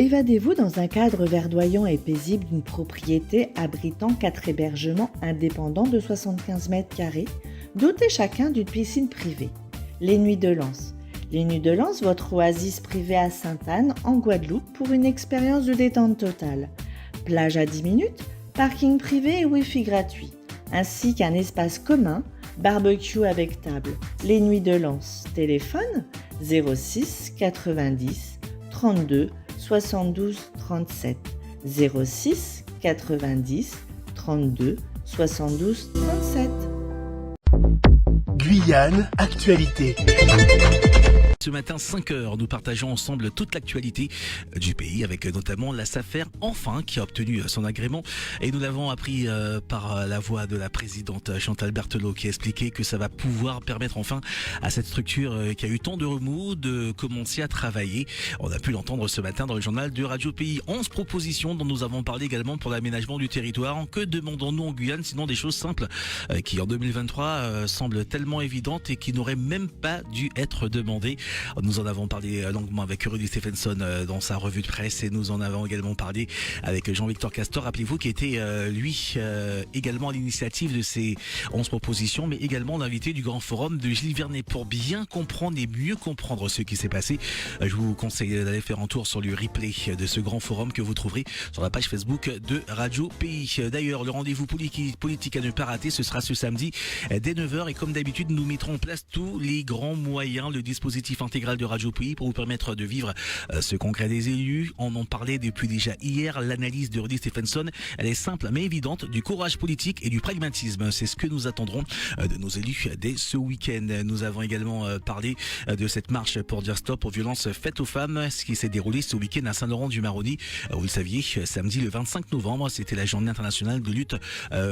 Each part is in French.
Évadez-vous dans un cadre verdoyant et paisible d'une propriété abritant 4 hébergements indépendants de 75 mètres carrés, dotés chacun d'une piscine privée. Les Nuits de Lens. Les Nuits de Lens, votre oasis privée à Sainte-Anne, en Guadeloupe, pour une expérience de détente totale. Plage à 10 minutes, parking privé et Wi-Fi gratuit, ainsi qu'un espace commun, barbecue avec table. Les Nuits de Lens. Téléphone 06 90 32 72 37. 06 90 32 72 37. Guyane Actualité. Ce matin, 5h, nous partageons ensemble toute l'actualité du pays avec notamment la SAFER Enfin qui a obtenu son agrément et nous l'avons appris par la voix de la présidente Chantal Berthelot qui a expliqué que ça va pouvoir permettre enfin à cette structure qui a eu tant de remous de commencer à travailler. On a pu l'entendre ce matin dans le journal de Radio Pays. 11 propositions dont nous avons parlé également pour l'aménagement du territoire. Que demandons-nous en Guyane sinon des choses simples qui en 2023 semblent tellement évidentes et qui n'auraient même pas dû être demandées. Nous en avons parlé longuement avec Rudy Stephenson dans sa revue de presse et nous en avons également parlé avec Jean-Victor Castor, rappelez-vous, qui était lui également à l'initiative de ces 11 propositions, mais également l'invité du grand forum de Gilles Vernet pour bien comprendre et mieux comprendre ce qui s'est passé. Je vous conseille d'aller faire un tour sur le replay de ce grand forum que vous trouverez sur la page Facebook de Radio Pays. D'ailleurs, le rendez-vous politique à ne pas rater, ce sera ce samedi dès 9h et comme d'habitude, nous mettrons en place tous les grands moyens, le dispositif intégral de Radio Pays pour vous permettre de vivre ce congrès des élus. On en parlait depuis déjà hier. L'analyse de Rudy Stephenson, elle est simple mais évidente, du courage politique et du pragmatisme. C'est ce que nous attendrons de nos élus dès ce week-end. Nous avons également parlé de cette marche pour dire stop aux violences faites aux femmes, ce qui s'est déroulé ce week-end à Saint-Laurent-du-Maroni. Vous le saviez, samedi le 25 novembre, c'était la journée internationale de lutte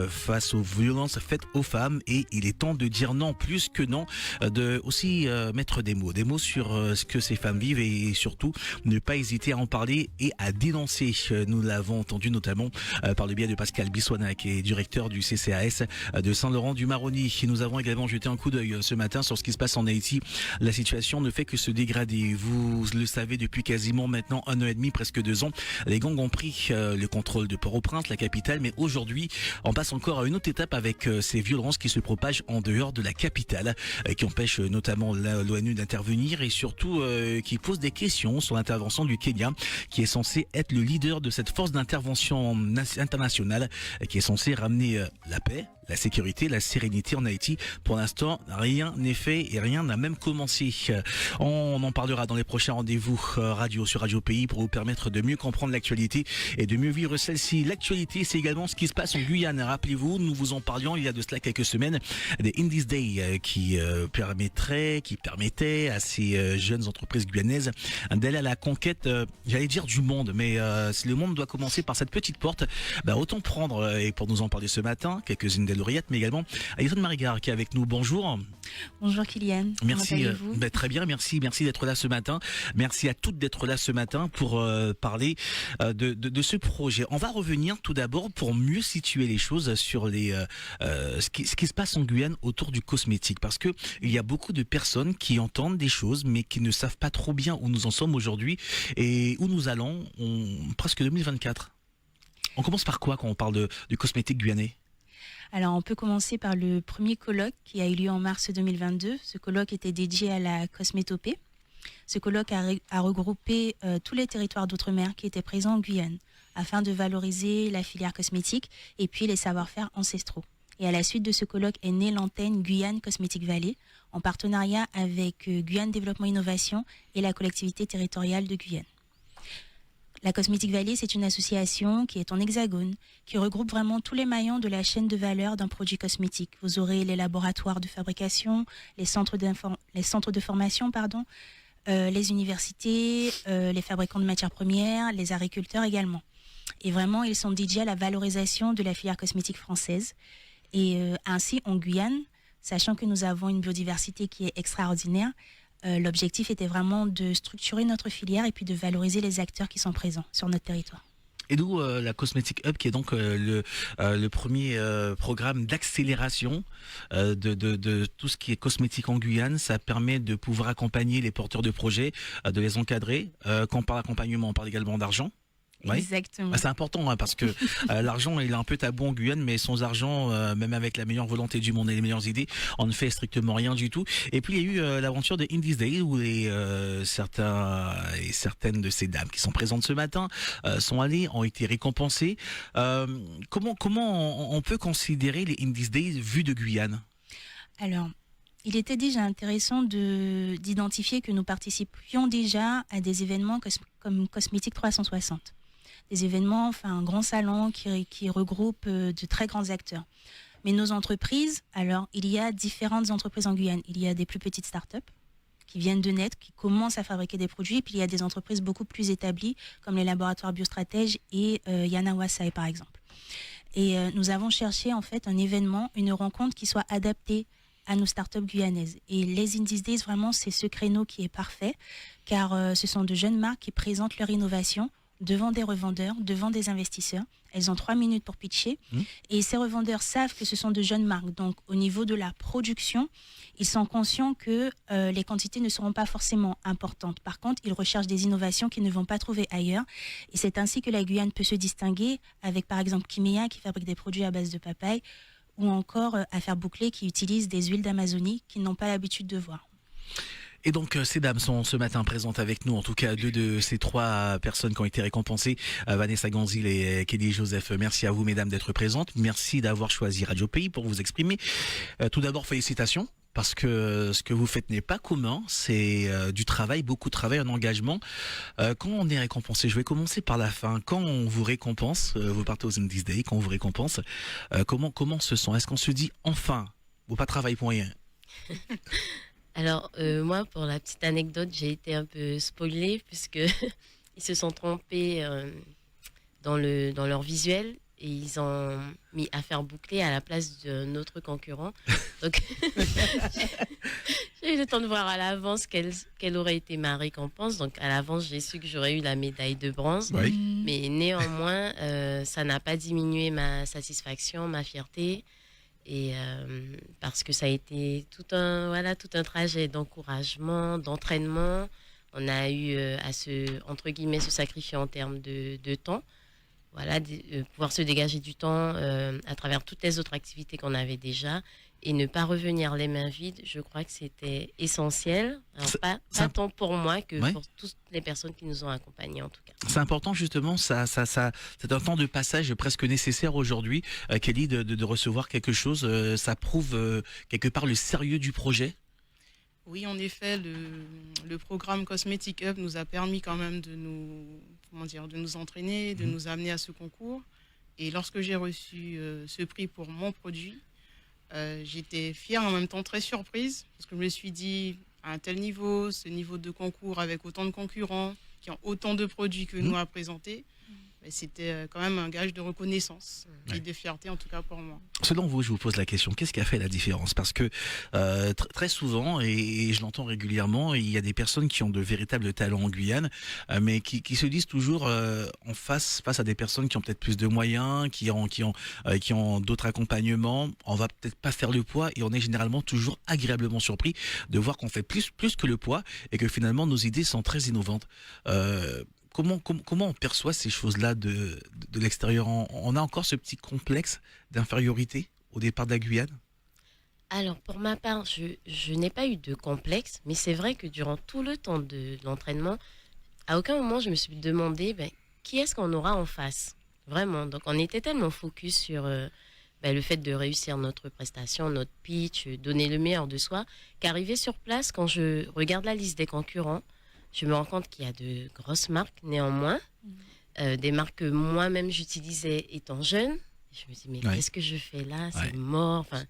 face aux violences faites aux femmes et il est temps de dire non, plus que non, de aussi mettre des mots sur ce que ces femmes vivent et surtout ne pas hésiter à en parler et à dénoncer. Nous l'avons entendu notamment par le biais de Pascal Bissouana qui est directeur du CCAS de Saint-Laurent-du-Maroni. Nous avons également jeté un coup d'œil ce matin sur ce qui se passe en Haïti. La situation ne fait que se dégrader. Vous le savez, depuis quasiment maintenant 1 an et demi, presque 2 ans, les gangs ont pris le contrôle de Port-au-Prince, la capitale, mais aujourd'hui on passe encore à une autre étape avec ces violences qui se propagent en dehors de la capitale, qui empêchent notamment l'ONU d'intervenir et surtout qui pose des questions sur l'intervention du Kenya qui est censé être le leader de cette force d'intervention internationale qui est censée ramener la paix, la sécurité, la sérénité en Haïti. Pour l'instant, rien n'est fait et rien n'a même commencé. On en parlera dans les prochains rendez-vous radio sur Radio Pays pour vous permettre de mieux comprendre l'actualité et de mieux vivre celle-ci. L'actualité, c'est également ce qui se passe en Guyane. Rappelez-vous, nous vous en parlions il y a de cela quelques semaines des Indies Day qui permettaient à ces jeunes entreprises guyanaises d'aller à la conquête, j'allais dire du monde, mais si le monde doit commencer par cette petite porte, autant prendre, et pour nous en parler ce matin, quelques-unes des lauréates, mais également Alison Marigard qui est avec nous. Bonjour. Bonjour Kylian. Merci. Comment allez-vous ? Très bien, merci d'être là ce matin. Merci à toutes d'être là ce matin pour parler de ce projet. On va revenir tout d'abord pour mieux situer les choses sur ce qui se passe en Guyane autour du cosmétique, parce que il y a beaucoup de personnes qui entendent des choses mais qui ne savent pas trop bien où nous en sommes aujourd'hui et où nous allons presque 2024. On commence par quoi quand on parle du cosmétique guyanais ? Alors, on peut commencer par le premier colloque qui a eu lieu en mars 2022. Ce colloque était dédié à la cosmétopée. Ce colloque a regroupé tous les territoires d'outre-mer qui étaient présents en Guyane afin de valoriser la filière cosmétique et puis les savoir-faire ancestraux. Et à la suite de ce colloque est née l'antenne Guyane Cosmétique Valley en partenariat avec Guyane Développement Innovation et la collectivité territoriale de Guyane. La Cosmétique Valley, c'est une association qui est en hexagone, qui regroupe vraiment tous les maillons de la chaîne de valeur d'un produit cosmétique. Vous aurez les laboratoires de fabrication, les centres de formation, les universités, les fabricants de matières premières, les agriculteurs également. Et vraiment, ils sont dédiés à la valorisation de la filière cosmétique française. Et ainsi, en Guyane, sachant que nous avons une biodiversité qui est extraordinaire, l'objectif était vraiment de structurer notre filière et puis de valoriser les acteurs qui sont présents sur notre territoire. Et nous, la Cosmetic Hub, qui est donc le premier programme d'accélération de tout ce qui est cosmétique en Guyane, ça permet de pouvoir accompagner les porteurs de projets, de les encadrer. Quand on parle d'accompagnement, on parle également d'argent. Ouais. Exactement. C'est important parce que l'argent il est un peu tabou en Guyane, mais sans argent, même avec la meilleure volonté du monde et les meilleures idées, on ne fait strictement rien du tout. Et puis il y a eu l'aventure de Indies Day où certains et certaines de ces dames qui sont présentes ce matin sont allées, ont été récompensées. Comment on peut considérer les Indies Days vus de Guyane? Alors, il était déjà intéressant d'identifier que nous participions déjà à des événements comme Cosmétique 360. Des événements, enfin un grand salon qui regroupe de très grands acteurs. Mais nos entreprises, alors il y a différentes entreprises en Guyane. Il y a des plus petites startups qui viennent de naître, qui commencent à fabriquer des produits. Et puis il y a des entreprises beaucoup plus établies comme les laboratoires biostratèges et Yana Wasai par exemple. Et nous avons cherché en fait un événement, une rencontre qui soit adaptée à nos startups guyanaises. Et les Indies Days, vraiment, c'est ce créneau qui est parfait, car ce sont de jeunes marques qui présentent leur innovation devant des revendeurs, devant des investisseurs. Elles ont 3 minutes pour pitcher. Et ces revendeurs savent que ce sont de jeunes marques. Donc, au niveau de la production, ils sont conscients que les quantités ne seront pas forcément importantes. Par contre, ils recherchent des innovations qu'ils ne vont pas trouver ailleurs. Et c'est ainsi que la Guyane peut se distinguer avec, par exemple, Kimea, qui fabrique des produits à base de papaye, ou encore Affaires Bouclées, qui utilise des huiles d'Amazonie qu'ils n'ont pas l'habitude de voir. Et donc ces dames sont ce matin présentes avec nous, en tout cas deux de ces 3 personnes qui ont été récompensées, Vanessa Ganzil et Kelly Joseph. Merci à vous mesdames d'être présentes, merci d'avoir choisi Radio Pays pour vous exprimer. Tout d'abord félicitations, parce que ce que vous faites n'est pas commun, c'est du travail, beaucoup de travail, un engagement. Quand on est récompensé, je vais commencer par la fin, quand on vous récompense, vous partez aux Indies Day, quand on vous récompense, comment on se sent? Est-ce qu'on se dit enfin, ou pas travail pour rien? Alors, moi, pour la petite anecdote, j'ai été un peu spoilée puisque ils se sont trompés dans leur visuel et ils ont mis Affaires Bouclées à la place de notre concurrent. Donc, j'ai eu le temps de voir à l'avance quelle aurait été ma récompense. Donc, à l'avance, j'ai su que j'aurais eu la médaille de bronze. Oui. Mais néanmoins, ça n'a pas diminué ma satisfaction, ma fierté. Et parce que ça a été tout un trajet d'encouragement, d'entraînement. On a eu à entre guillemets, se sacrifier en termes de temps. Voilà, pouvoir se dégager du temps à travers toutes les autres activités qu'on avait déjà et ne pas revenir les mains vides. Je crois que c'était essentiel. Alors, pas tant pour moi que pour toutes les personnes qui nous ont accompagnés en tout cas. C'est important justement, c'est un temps de passage presque nécessaire aujourd'hui, Kelly, de recevoir quelque chose. Ça prouve quelque part le sérieux du projet. Oui, en effet, le programme Cosmetic Hub nous a permis quand même de nous entraîner, de nous amener à ce concours. Et lorsque j'ai reçu ce prix pour mon produit, j'étais fière, en même temps très surprise, parce que je me suis dit, à un tel niveau, ce niveau de concours avec autant de concurrents, qui ont autant de produits que nous à présenter, mais c'était quand même un gage de reconnaissance et de fierté, en tout cas pour moi. Selon vous, je vous pose la question, qu'est-ce qui a fait la différence? Parce que très souvent, et je l'entends régulièrement, il y a des personnes qui ont de véritables talents en Guyane, mais qui se disent toujours face à des personnes qui ont peut-être plus de moyens, qui ont d'autres accompagnements, on va peut-être pas faire le poids, et on est généralement toujours agréablement surpris de voir qu'on fait plus que le poids, et que finalement nos idées sont très innovantes. Comment on perçoit ces choses-là de l'extérieur? On a encore ce petit complexe d'infériorité au départ de la Guyane? Alors, pour ma part, je n'ai pas eu de complexe, mais c'est vrai que durant tout le temps de l'entraînement, à aucun moment je me suis demandé qui est-ce qu'on aura en face, vraiment. Donc, on était tellement focus sur le fait de réussir notre prestation, notre pitch, donner le meilleur de soi, qu'arrivé sur place, quand je regarde la liste des concurrents, je me rends compte qu'il y a de grosses marques, néanmoins, des marques que moi-même j'utilisais étant jeune. Je me dis, mais qu'est-ce que je fais là? C'est mort. Enfin,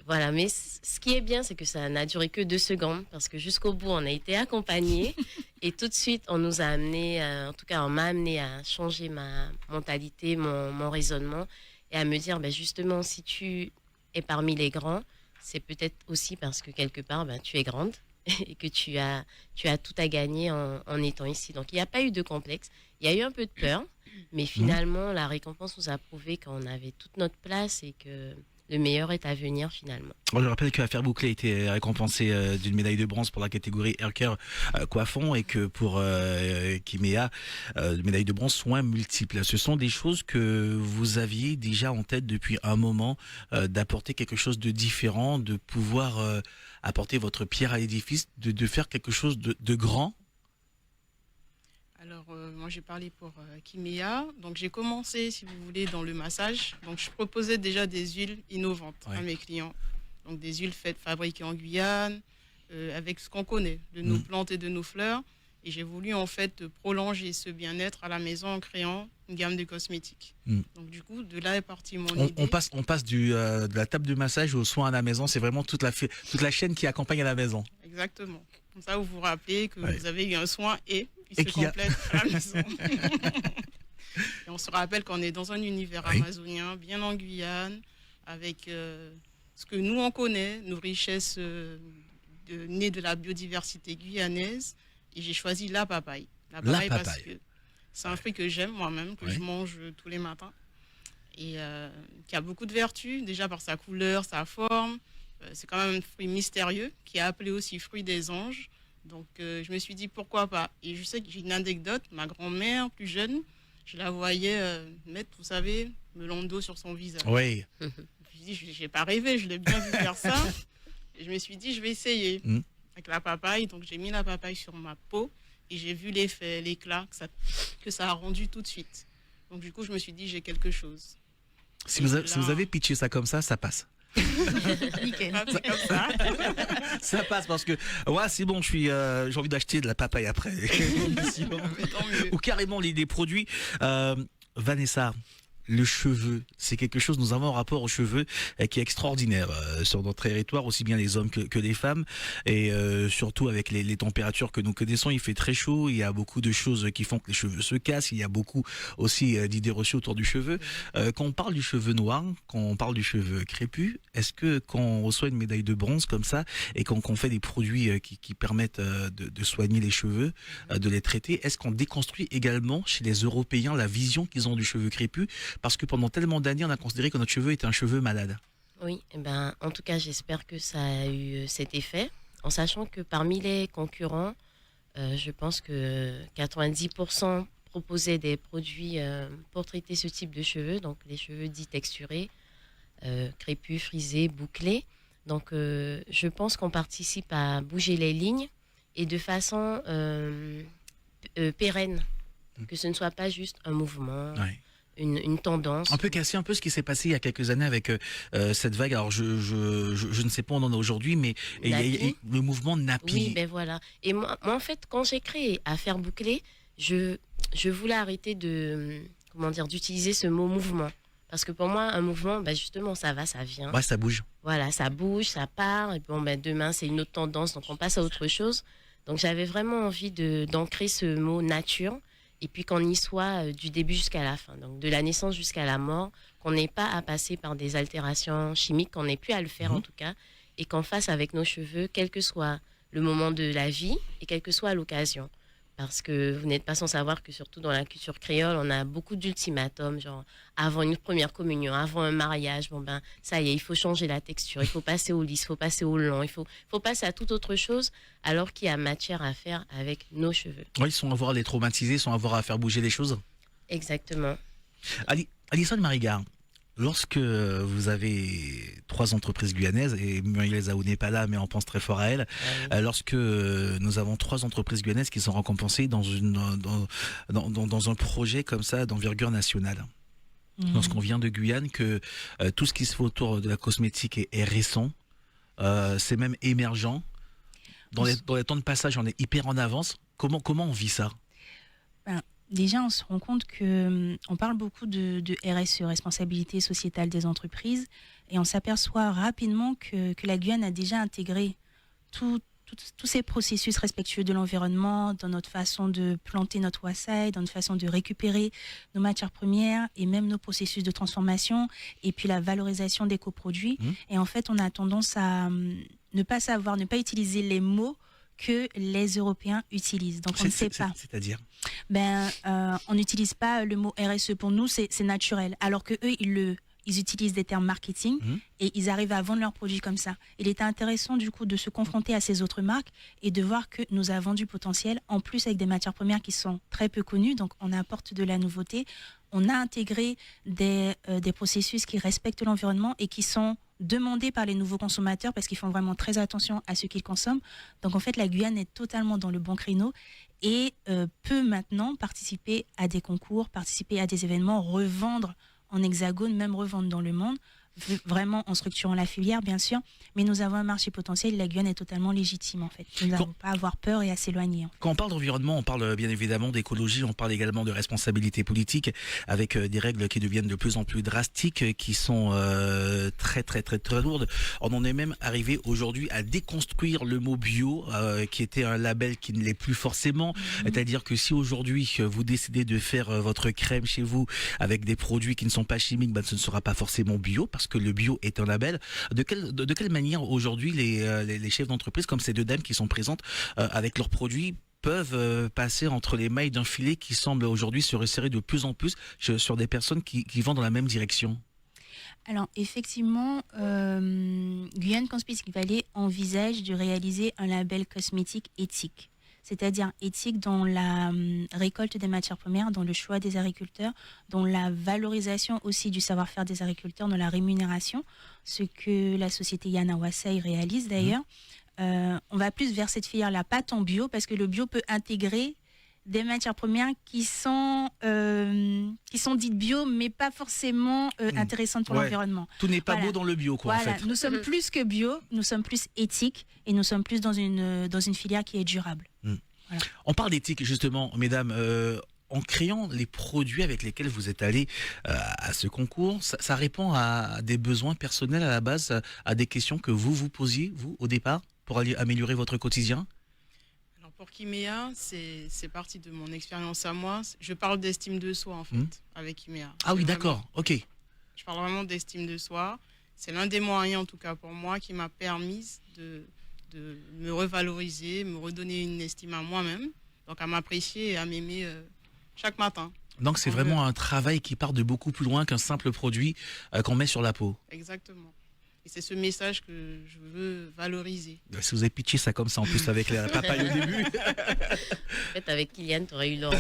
voilà, mais ce qui est bien, c'est que ça n'a duré que 2 secondes, parce que jusqu'au bout, on a été accompagnés. Et tout de suite, on nous a amené, en tout cas, on m'a amené à changer ma mentalité, mon raisonnement, et à me dire, justement, si tu es parmi les grands, c'est peut-être aussi parce que quelque part, tu es grande. et que tu as tout à gagner en étant ici. Donc, il n'y a pas eu de complexe. Il y a eu un peu de peur, mais finalement, la récompense nous a prouvé qu'on avait toute notre place et que le meilleur est à venir finalement. Je rappelle que Affaire Bouclée a été récompensée d'une médaille de bronze pour la catégorie haircare coiffon et que pour Kimea, médaille de bronze soins multiples. Ce sont des choses que vous aviez déjà en tête depuis un moment, d'apporter quelque chose de différent, de pouvoir apporter votre pierre à l'édifice, de faire quelque chose de grand. Alors, moi, j'ai parlé pour Kimea. Donc, j'ai commencé, si vous voulez, dans le massage. Donc, je proposais déjà des huiles innovantes à mes clients. Donc, des huiles fabriquées en Guyane, avec ce qu'on connaît de nos plantes et de nos fleurs. Et j'ai voulu, en fait, prolonger ce bien-être à la maison en créant une gamme de cosmétiques. Donc, du coup, de là est partie mon idée. On passe de la table de massage aux soins à la maison. C'est vraiment toute la chaîne qui accompagne à la maison. Exactement. Comme ça, vous vous rappelez que vous avez eu un soin et il se complète à la maison. Et on se rappelle qu'on est dans un univers amazonien, bien en Guyane, avec ce que nous, on connaît, nos richesses nées de la biodiversité guyanaise. Et j'ai choisi la papaye. La papaye parce que c'est un fruit que j'aime moi-même, que je mange tous les matins. Et qui a beaucoup de vertus, déjà par sa couleur, sa forme. C'est quand même un fruit mystérieux, qui est appelé aussi fruit des anges. Donc, je me suis dit, pourquoi pas. Et je sais que j'ai une anecdote. Ma grand-mère, plus jeune, je la voyais mettre, vous savez, melon d'eau sur son visage. Oui. Je me suis dit, je n'ai pas rêvé, je l'ai bien vu faire ça. Et je me suis dit, je vais essayer avec la papaye. Donc, j'ai mis la papaye sur ma peau et j'ai vu l'effet, l'éclat que ça a rendu tout de suite. Donc, du coup, je me suis dit, j'ai quelque chose. Si vous avez pitché ça comme ça passe. Nickel. C'est comme ça. Ça passe parce que c'est bon, j'ai envie d'acheter de la papaye après. Ou carrément les produits. Vanessa, le cheveu, c'est quelque chose, nous avons un rapport aux cheveux qui est extraordinaire sur notre territoire, aussi bien les hommes que les femmes, et surtout avec les températures que nous connaissons, il fait très chaud, il y a beaucoup de choses qui font que les cheveux se cassent, il y a beaucoup aussi d'idées reçues autour du cheveu. Quand on parle du cheveu noir, quand on parle du cheveu crépus, est-ce que quand on reçoit une médaille de bronze comme ça, et quand on fait des produits qui permettent de soigner les cheveux, de les traiter, est-ce qu'on déconstruit également chez les Européens la vision qu'ils ont du cheveu crépus? Parce que pendant tellement d'années, on a considéré que notre cheveu était un cheveu malade. Oui, en tout cas, j'espère que ça a eu cet effet, en sachant que parmi les concurrents, je pense que 90% proposaient des produits pour traiter ce type de cheveux, donc les cheveux dits texturés, crépus, frisés, bouclés. Donc, je pense qu'on participe à bouger les lignes et de façon pérenne, que ce ne soit pas juste un mouvement. Ouais. Une tendance. On peut casser un peu ce qui s'est passé il y a quelques années avec cette vague. Alors je ne sais pas où on en est aujourd'hui, mais il y a le mouvement Nappy. Oui, ben voilà. Et moi, en fait, quand j'ai créé Affaire Bouclée, je voulais arrêter d'utiliser ce mot mouvement. Parce que pour moi, un mouvement, justement, ça va, ça vient. Ouais, ça bouge. Voilà, ça bouge, ça part. Et demain, c'est une autre tendance, donc on passe à autre chose. Donc j'avais vraiment envie d'ancrer ce mot nature. Et puis qu'on y soit du début jusqu'à la fin, donc de la naissance jusqu'à la mort, qu'on n'ait pas à passer par des altérations chimiques, qu'on n'ait plus à le faire en tout cas, et qu'on fasse avec nos cheveux, quel que soit le moment de la vie et quelle que soit l'occasion. Parce que vous n'êtes pas sans savoir que surtout dans la culture créole, on a beaucoup d'ultimatums, genre avant une première communion, avant un mariage, ça y est, il faut changer la texture, il faut passer au lisse, il faut passer au long, il faut passer à toute autre chose, alors qu'il y a matière à faire avec nos cheveux. Oui, sans avoir à les traumatiser, sans avoir à faire bouger les choses. Exactement. Alison Marigard, lorsque vous avez 3 entreprises guyanaises, et Muriel Zaou n'est pas là, mais on pense très fort à elle, lorsque nous avons 3 entreprises guyanaises qui sont récompensées dans un projet comme ça d'envergure nationale. Lorsqu'on vient de Guyane, que tout ce qui se fait autour de la cosmétique est récent, c'est même émergent. Dans les temps de passage, on est hyper en avance. Comment on vit ça? Déjà, on se rend compte qu'on parle beaucoup de RSE, responsabilité sociétale des entreprises, et on s'aperçoit rapidement que la Guyane a déjà intégré tous ces processus respectueux de l'environnement dans notre façon de planter notre wassail, dans notre façon de récupérer nos matières premières et même nos processus de transformation, et puis la valorisation des coproduits. Et en fait, on a tendance à ne pas utiliser les mots que les Européens utilisent. Donc on ne sait pas. C'est-à-dire On n'utilise pas le mot RSE pour nous, c'est naturel. Alors que eux, ils utilisent des termes marketing et ils arrivent à vendre leurs produits comme ça. Il était intéressant du coup de se confronter à ces autres marques et de voir que nous avons du potentiel, en plus avec des matières premières qui sont très peu connues, donc on apporte de la nouveauté. On a intégré des processus qui respectent l'environnement et qui sont demandés par les nouveaux consommateurs parce qu'ils font vraiment très attention à ce qu'ils consomment. Donc en fait, la Guyane est totalement dans le bon créneau et peut maintenant participer à des concours, participer à des événements, revendre en hexagone, même revendre dans le monde, vraiment en structurant la filière, bien sûr. Mais nous avons un marché potentiel et la Guyane est totalement légitime, en fait. Nous n'avons pas à avoir peur et à s'éloigner. Quand on parle d'environnement, on parle bien évidemment d'écologie, on parle également de responsabilité politique, avec des règles qui deviennent de plus en plus drastiques, qui sont très lourdes. On en est même arrivé aujourd'hui à déconstruire le mot bio, qui était un label qui ne l'est plus forcément. C'est-à-dire que si aujourd'hui vous décidez de faire votre crème chez vous avec des produits qui ne sont pas chimiques, ce ne sera pas forcément bio, parce que le bio est un label. De quelle manière aujourd'hui les chefs d'entreprise, comme ces deux dames qui sont présentes avec leurs produits, peuvent passer entre les mailles d'un filet qui semble aujourd'hui se resserrer de plus en plus sur des personnes qui vont dans la même direction? Alors effectivement, Guyane Cosmétique Valley envisage de réaliser un label cosmétique éthique. C'est-à-dire éthique dans la récolte des matières premières, dans le choix des agriculteurs, dans la valorisation aussi du savoir-faire des agriculteurs, dans la rémunération, ce que la société Yana Wasai réalise d'ailleurs. On va plus vers cette filière-là, pas tant bio, parce que le bio peut intégrer des matières premières qui sont dites bio, mais pas forcément intéressantes pour l'environnement. Tout n'est pas beau dans le bio, quoi, en fait. Nous sommes plus que bio, nous sommes plus éthiques et nous sommes plus dans une filière qui est durable. Voilà. On parle d'éthique, justement, mesdames. En créant les produits avec lesquels vous êtes allés à ce concours, ça répond à des besoins personnels à la base, à des questions que vous vous posiez, vous, au départ, pour aller améliorer votre quotidien? Pour Kimea, c'est parti de mon expérience à moi. Je parle d'estime de soi, en fait, avec Kimea. Ah oui, d'accord, ok. Je parle vraiment d'estime de soi. C'est l'un des moyens, en tout cas pour moi, qui m'a permis de me revaloriser, me redonner une estime à moi-même, donc à m'apprécier et à m'aimer chaque matin. Donc c'est vraiment un travail qui part de beaucoup plus loin qu'un simple produit qu'on met sur la peau. Exactement. Et c'est ce message que je veux valoriser. Si vous avez pitché ça comme ça en plus avec la papaye au début. En fait, avec Kylian, tu aurais eu l'or.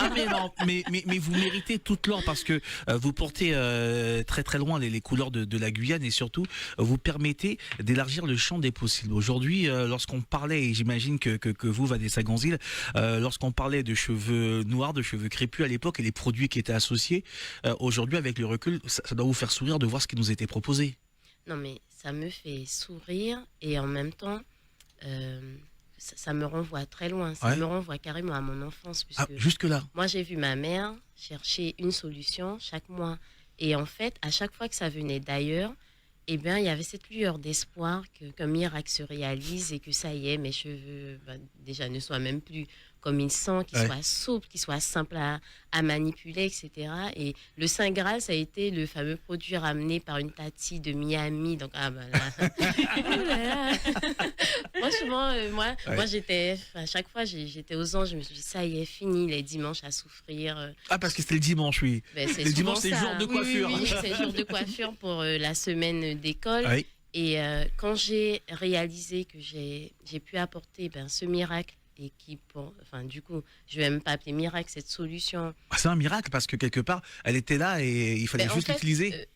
Ah mais non, mais vous méritez toute l'or parce que vous portez très loin les couleurs de la Guyane et surtout vous permettez d'élargir le champ des possibles. Aujourd'hui, lorsqu'on parlait, et j'imagine que vous, Vanessa Gonzil, lorsqu'on parlait de cheveux noirs, de cheveux crépus à l'époque et les produits qui étaient associés, aujourd'hui avec le recul, ça doit vous faire sourire de voir ce qui nous était proposé. Non mais ça me fait sourire et en même temps ça me renvoie très loin, ça me renvoie carrément à mon enfance. Puisque jusque là. Moi j'ai vu ma mère chercher une solution chaque mois et en fait à chaque fois que ça venait d'ailleurs, eh bien il y avait cette lueur d'espoir qu'un miracle se réalise et que ça y est, mes cheveux déjà ne soient même plus comme ils sont, qu'ils soient souples, qu'ils soient simples à manipuler, etc. Et le Saint Graal, ça a été le fameux produit ramené par une tati de Miami. Donc, franchement, moi j'étais, à chaque fois, j'étais aux anges, je me suis dit, ça y est, fini, les dimanches à souffrir. Ah, parce que c'était le dimanche, oui. Le dimanche, c'est le jour de coiffure. Oui, c'est le jour de coiffure pour la semaine d'école. Oui. Et quand j'ai réalisé que j'ai pu apporter ce miracle, et qui, du coup, je ne vais même pas appeler miracle cette solution. C'est un miracle parce que quelque part, elle était là et il fallait juste l'utiliser.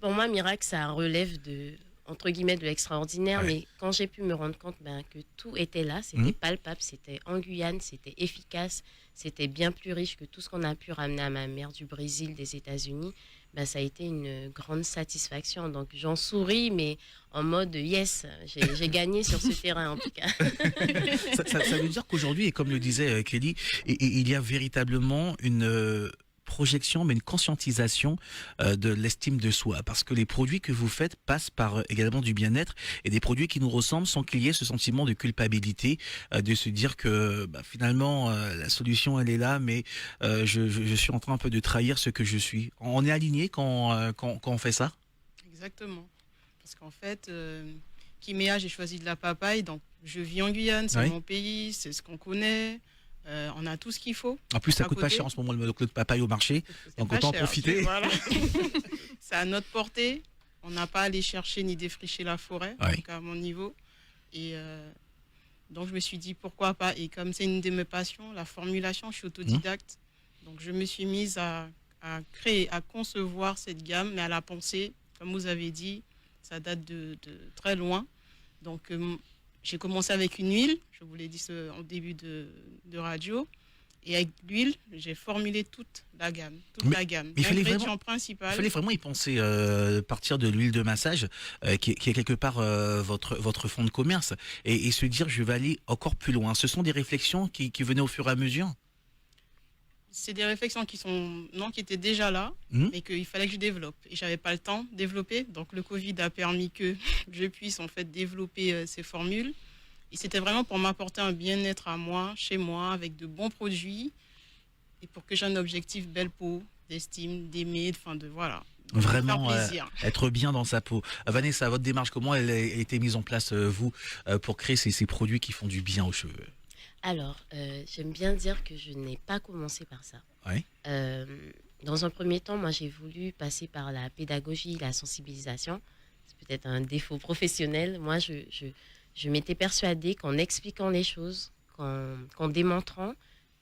Pour moi, miracle, ça relève entre guillemets de l'extraordinaire, mais quand j'ai pu me rendre compte que tout était là, c'était palpable, c'était en Guyane, c'était efficace, c'était bien plus riche que tout ce qu'on a pu ramener à ma mère du Brésil, des États-Unis. Ça a été une grande satisfaction. Donc j'en souris, mais en mode yes, j'ai gagné sur ce terrain en tout cas. ça veut dire qu'aujourd'hui, et comme le disait Kelly, il y a véritablement une projection, mais une conscientisation de l'estime de soi, parce que les produits que vous faites passent par également du bien-être et des produits qui nous ressemblent sans qu'il y ait ce sentiment de culpabilité, de se dire que finalement la solution elle est là, mais je suis en train un peu de trahir ce que je suis. On est aligné quand on fait ça? Exactement, parce qu'en fait Kimea, j'ai choisi de la papaye, donc Je vis en Guyane, c'est Oui. mon pays, c'est ce qu'on connaît. On a tout ce qu'il faut. En plus, ça À coûte pas côté. cher en ce moment le clou de papaye au marché. C'est Donc pas autant en cher, profiter. voilà. C'est à notre portée. On n'a pas à aller chercher ni défricher la forêt, Oui. donc à mon niveau. Et donc je me suis dit pourquoi pas. Et comme c'est une de mes passions, la formulation, je suis autodidacte. Donc je me suis mise à créer, à concevoir cette gamme, mais à la penser, comme vous avez dit, ça date de très loin. Donc j'ai commencé avec une huile, je vous l'ai dit en début de radio. Et avec l'huile, j'ai formulé toute la gamme. il fallait L'ingrédient vraiment- principal. Il fallait vraiment y penser, partir de l'huile de massage, qui est quelque part votre fonds de commerce, et se dire je vais aller encore plus loin. Ce sont des réflexions qui venaient au fur et à mesure. C'est des réflexions qui étaient déjà là, mais qu'il fallait que je développe. Et j'avais pas le temps de développer. Donc le Covid a permis que je puisse en fait développer ces formules. Et c'était vraiment pour m'apporter un bien-être à moi, chez moi, avec de bons produits, et pour que j'ai un objectif belle peau, d'estime, d'aimer, voilà. Vraiment Faire plaisir. être bien dans sa peau. Vanessa, votre démarche, comment elle a été mise en place, vous, pour créer ces produits qui font du bien aux cheveux? Alors, j'aime bien dire que je n'ai pas commencé par ça. Oui. Dans un premier temps, moi, j'ai voulu passer par la pédagogie, la sensibilisation. C'est peut-être un défaut professionnel. Moi, je m'étais persuadée qu'en expliquant les choses, qu'en démontrant,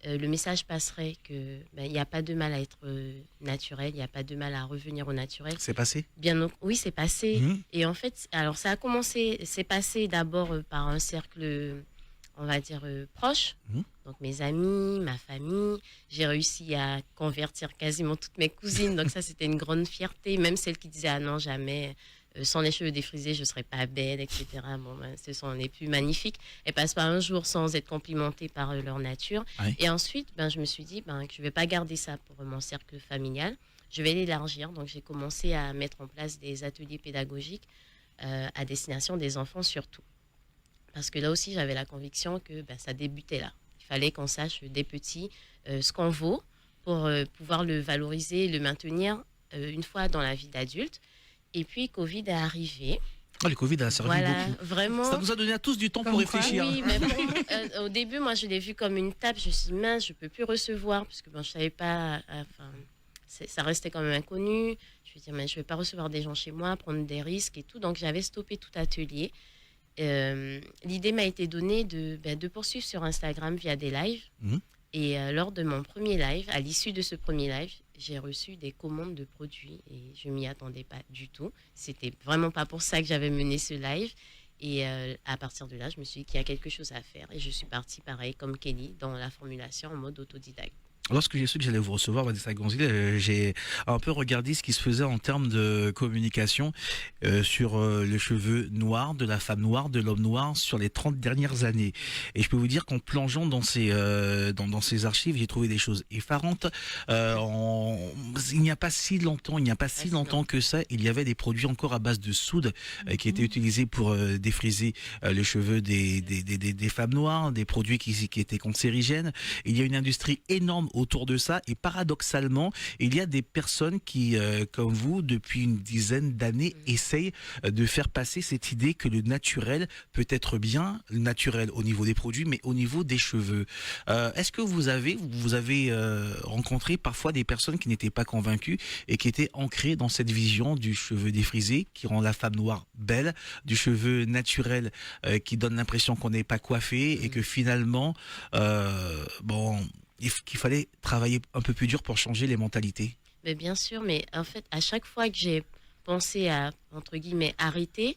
le message passerait que il n'y a pas de mal à être naturel, il n'y a pas de mal à revenir au naturel. C'est passé? Oui, c'est passé. Mhm. Et en fait, alors ça a commencé, c'est passé d'abord par un cercle, on va dire, proche. Mhm. Donc mes amis, ma famille. J'ai réussi à convertir quasiment toutes mes cousines. Donc ça, c'était une grande fierté. Même celles qui disaient, ah non, jamais, sans les cheveux défrisés, je ne serais pas belle, etc. Bon, ce sont les plus magnifiques. Elles passent pas un jour sans être complimentées par leur nature. Oui. Et ensuite, je me suis dit que je ne vais pas garder ça pour mon cercle familial. Je vais l'élargir. Donc j'ai commencé à mettre en place des ateliers pédagogiques à destination des enfants surtout. Parce que là aussi, j'avais la conviction que ça débutait là. Il fallait qu'on sache dès petits ce qu'on vaut pour pouvoir le valoriser et le maintenir une fois dans la vie d'adulte. Et puis, Covid est arrivé. Oh, le Covid a servi Voilà, beaucoup. vraiment. Ça nous a donné à tous du temps pour Comme quoi. réfléchir. Oui, mais bon, au début, moi, je l'ai vu comme une tape. Je me suis dit, mince, je ne peux plus recevoir, parce que je ne savais pas. Ça restait quand même inconnu. Je me suis dit, mais je ne vais pas recevoir des gens chez moi, prendre des risques et tout. Donc, j'avais stoppé tout atelier. L'idée m'a été donnée de poursuivre sur Instagram via des lives. Mhm. Et lors de mon premier live, à l'issue de ce premier live, j'ai reçu des commandes de produits et je m'y attendais pas du tout. C'était vraiment pas pour ça que j'avais mené ce live. Et à partir de là, je me suis dit qu'il y a quelque chose à faire. Et je suis partie, pareil, comme Kelly, dans la formulation en mode autodidacte. Lorsque j'ai su que j'allais vous recevoir, Vanessa Gonzilez, j'ai un peu regardé ce qui se faisait en termes de communication sur le cheveu noir de la femme noire, de l'homme noir sur les 30 dernières années. Et je peux vous dire qu'en plongeant dans ces archives, j'ai trouvé des choses effarantes. Il n'y a pas si longtemps que ça, il y avait des produits encore à base de soude qui étaient utilisés pour défriser les cheveux des femmes noires, des produits qui étaient cancérigènes. Il y a une industrie énorme autour de ça, et paradoxalement, il y a des personnes qui, comme vous, depuis une dizaine d'années, essayent de faire passer cette idée que le naturel peut être bien, le naturel au niveau des produits, mais au niveau des cheveux. Est-ce que vous avez rencontré parfois des personnes qui n'étaient pas convaincues et qui étaient ancrées dans cette vision du cheveu défrisé qui rend la femme noire belle, du cheveu naturel qui donne l'impression qu'on n'est pas coiffé et que finalement, qu'il fallait travailler un peu plus dur pour changer les mentalités? Mais bien sûr, mais en fait, à chaque fois que j'ai pensé à, entre guillemets, arrêter,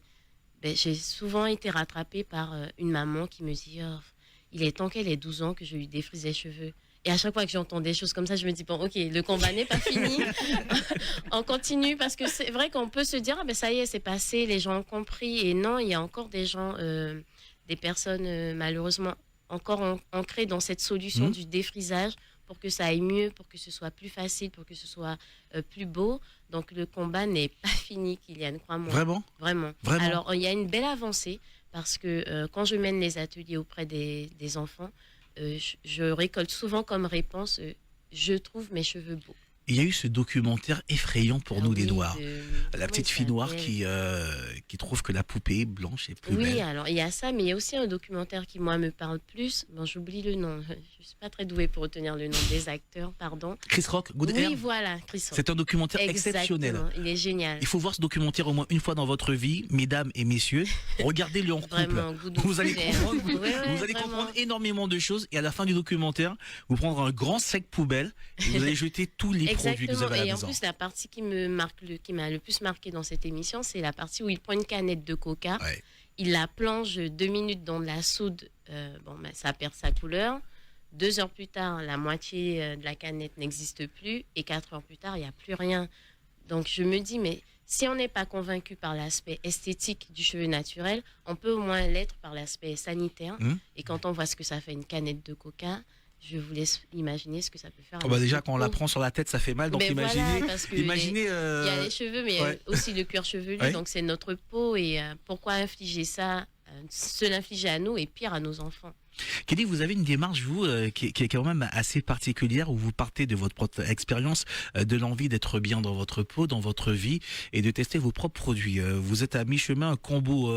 j'ai souvent été rattrapée par une maman qui me dit oh, il est temps qu'elle ait 12 ans que je lui défrise les cheveux. Et à chaque fois que j'entends des choses comme ça, je me dis bon, ok, le combat n'est pas fini. On continue parce que c'est vrai qu'on peut se dire ça y est, c'est passé, les gens ont compris. Et non, il y a encore des gens, des personnes malheureusement encore ancrées dans cette solution du défrisage pour que ça aille mieux, pour que ce soit plus facile, pour que ce soit plus beau. Donc le combat n'est pas fini, Kylian, crois-moi. Vraiment? Vraiment. Alors il y a une belle avancée parce que quand je mène les ateliers auprès des enfants, je récolte souvent comme réponse je trouve mes cheveux beaux. Il y a eu ce documentaire effrayant pour nous, les Oui, Noirs. La comment petite il fille noire s'appelle qui trouve que la poupée blanche est plus Oui, belle. alors il y a ça, mais il y a aussi un documentaire qui, moi, me parle plus. Bon, j'oublie le nom. Je ne suis pas très douée pour retenir le nom des acteurs, pardon. Chris Rock, Good Oui, Hair, voilà, Chris Rock. c'est un documentaire exceptionnel. Exactement, il est génial. Il faut voir ce documentaire au moins une fois dans votre vie, mesdames et messieurs. Regardez-le en couple. Vraiment, Good Vous allez Hair. comprendre, Ouais, ouais, vous allez vraiment. comprendre énormément de choses et à la fin du documentaire, vous prendrez un grand sac poubelle et vous allez jeter tous les produits que vous avez à Et la en maison. plus, la partie qui m'a le plus marqué dans cette émission, c'est la partie où il prend une canette de coca, Ouais. il la plonge 2 minutes dans de la soude, ça perd sa couleur. 2 heures plus tard, la moitié de la canette n'existe plus et 4 heures plus tard, il n'y a plus rien. Donc je me dis, mais si on n'est pas convaincu par l'aspect esthétique du cheveu naturel, on peut au moins l'être par l'aspect sanitaire. Et quand on voit ce que ça fait une canette de coca, je vous laisse imaginer ce que ça peut faire. Oh bah avec déjà, notre quand on la peau. prend sur la tête, ça fait mal. Donc Ben imaginez, voilà, parce que imaginez. il y a les cheveux, mais il y a ouais. aussi le cuir chevelu. Ouais. Donc c'est notre peau. Et pourquoi infliger ça, se l'infliger à nous et pire à nos enfants? Kelly, vous avez une démarche, vous, qui est quand même assez particulière, où vous partez de votre propre expérience, de l'envie d'être bien dans votre peau, dans votre vie, et de tester vos propres produits. Vous êtes à mi-chemin, un combo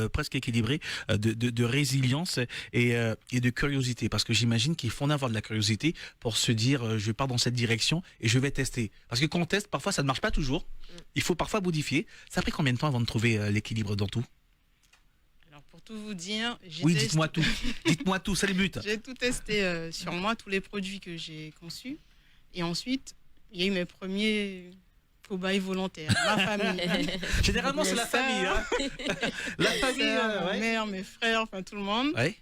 presque équilibré de résilience et de curiosité, parce que j'imagine qu'il faut en avoir de la curiosité pour se dire, je pars dans cette direction et je vais tester. Parce que quand on teste, parfois ça ne marche pas toujours. Il faut parfois modifier. Ça a pris combien de temps avant de trouver l'équilibre dans tout? Alors, pour tout vous dire, Oui, dites-moi tout. Dites-moi tout, c'est le but. j'ai tout testé sur moi, tous les produits que j'ai conçus. Et ensuite, il y a eu mes premiers cobayes volontaires, ma famille. Généralement, c'est la Ça, famille. Hein. La Mes famille, sœurs, ma ouais. mère, mes frères, enfin tout le monde, Ouais.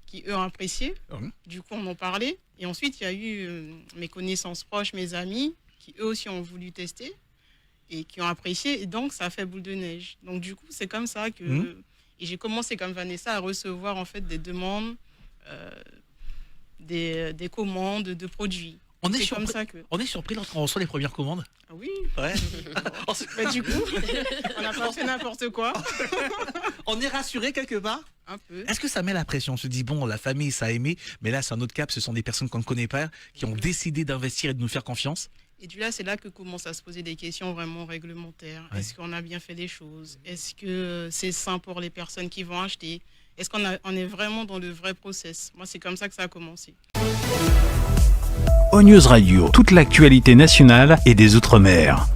qui eux ont apprécié. Mhm. Du coup, on en parlait. Et ensuite, il y a eu mes connaissances proches, mes amis, qui eux aussi ont voulu tester et qui ont apprécié. Et donc, ça a fait boule de neige. Donc, du coup, c'est comme ça que... Mhm. Et j'ai commencé, comme Vanessa, à recevoir en fait des demandes, des commandes de produits. On est C'est comme surpris. ça que... On est surpris lorsqu'on reçoit les premières commandes. Ah oui, Ouais. mais du coup, on n'a pas fait n'importe quoi. On est rassuré quelque part. Un peu. Est-ce que ça met la pression? On se dit, bon, la famille, ça a aimé, mais là, c'est un autre cap. Ce sont des personnes qu'on ne connaît pas, qui ont décidé d'investir et de nous faire confiance. Et du là, c'est là que commencent à se poser des questions vraiment réglementaires. Ouais. Est-ce qu'on a bien fait les choses? Est-ce que c'est sain pour les personnes qui vont acheter? Est-ce on est vraiment dans le vrai process? Moi, c'est comme ça que ça a commencé. ONews Radio, toute l'actualité nationale et des Outre-mer.